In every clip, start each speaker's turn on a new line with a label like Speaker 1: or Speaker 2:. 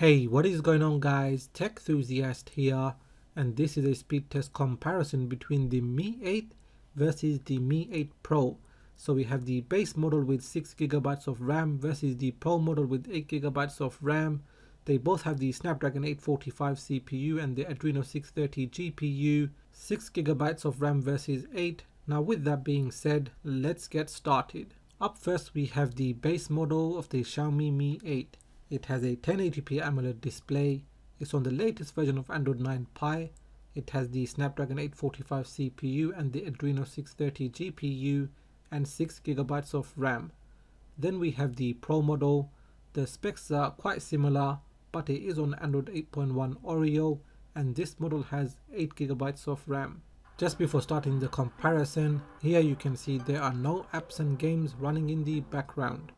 Speaker 1: Hey, what is going on guys? Tech Enthusiast here, and this is a speed test comparison between the Mi 8 versus the Mi 8 Pro. So we have the base model with 6GB of RAM versus the Pro model with 8GB of RAM. They both have the Snapdragon 845 CPU and the Adreno 630 GPU, 6GB of RAM versus 8. Now with that being said, let's get started. Up first we have the base model of the Xiaomi Mi 8. It has a 1080p AMOLED display. It's on the latest version of Android 9 Pie. It has the Snapdragon 845 CPU and the Adreno 630 GPU and 6GB of RAM. Then we have the Pro model. The specs are quite similar, but it is on Android 8.1 Oreo, and this model has 8GB of RAM. Just before starting the comparison, here you can see there are no apps and games running in the background.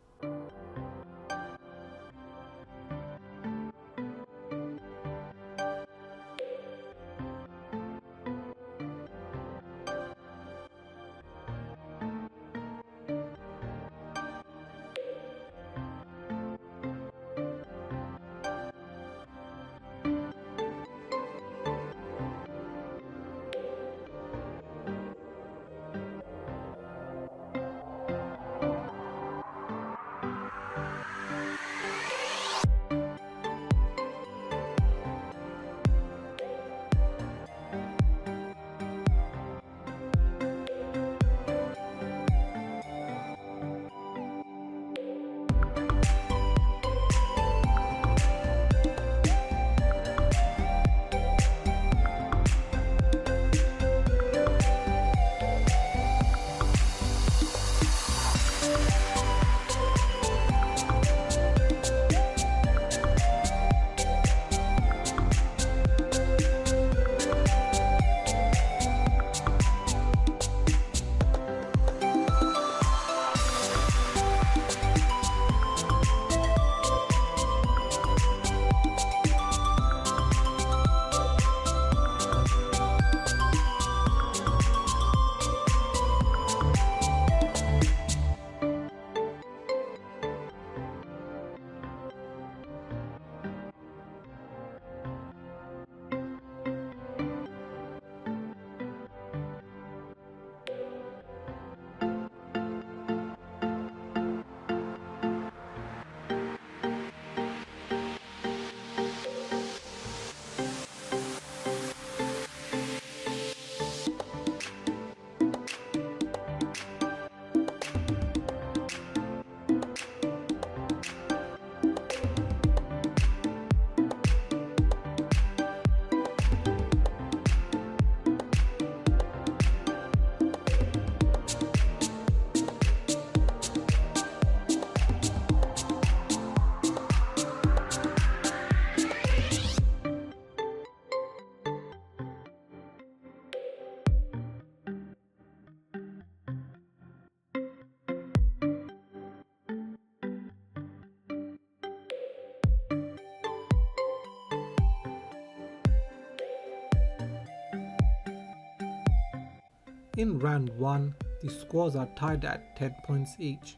Speaker 1: In round 1, the scores are tied at 10 points each.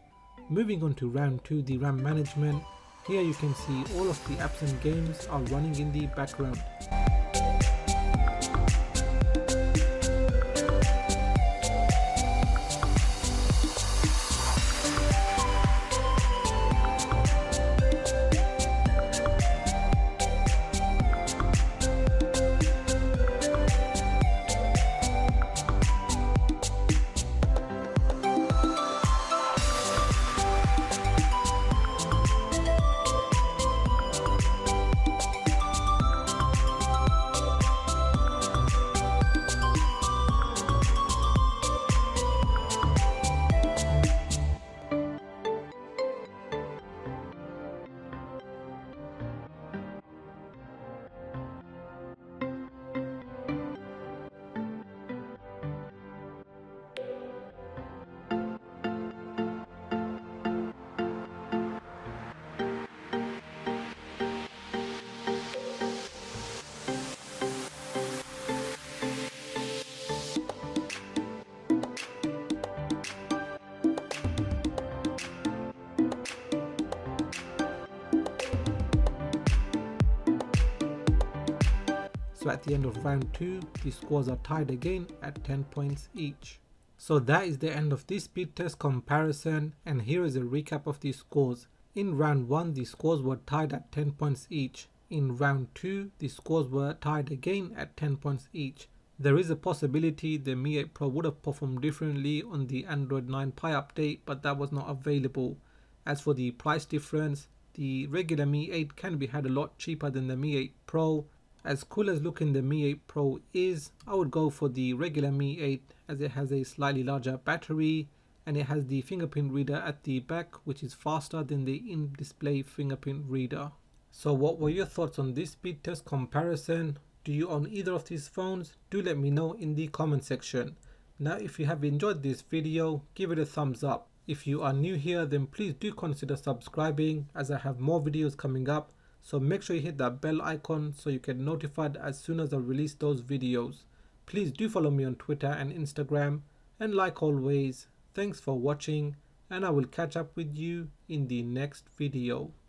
Speaker 1: Moving on to round 2, the RAM management. Here you can see all of the apps and games are running in the background. So at the end of round 2, the scores are tied again at 10 points each. So that is the end of this speed test comparison, and here is a recap of the scores. In round 1, the scores were tied at 10 points each. In round 2, the scores were tied again at 10 points each. There is a possibility the Mi 8 Pro would have performed differently on the Android 9 Pie update, but that was not available. As for the price difference, the regular Mi 8 can be had a lot cheaper than the Mi 8 Pro. As cool as looking the Mi 8 Pro is, I would go for the regular Mi 8 as it has a slightly larger battery and it has the fingerprint reader at the back, which is faster than the in-display fingerprint reader. So what were your thoughts on this speed test comparison? Do you own either of these phones? Do let me know in the comment section. Now if you have enjoyed this video, give it a thumbs up. If you are new here, then please do consider subscribing as I have more videos coming up. So make sure you hit that bell icon so you get notified as soon as I release those videos. Please do follow me on Twitter and Instagram. And like always, thanks for watching and I will catch up with you in the next video.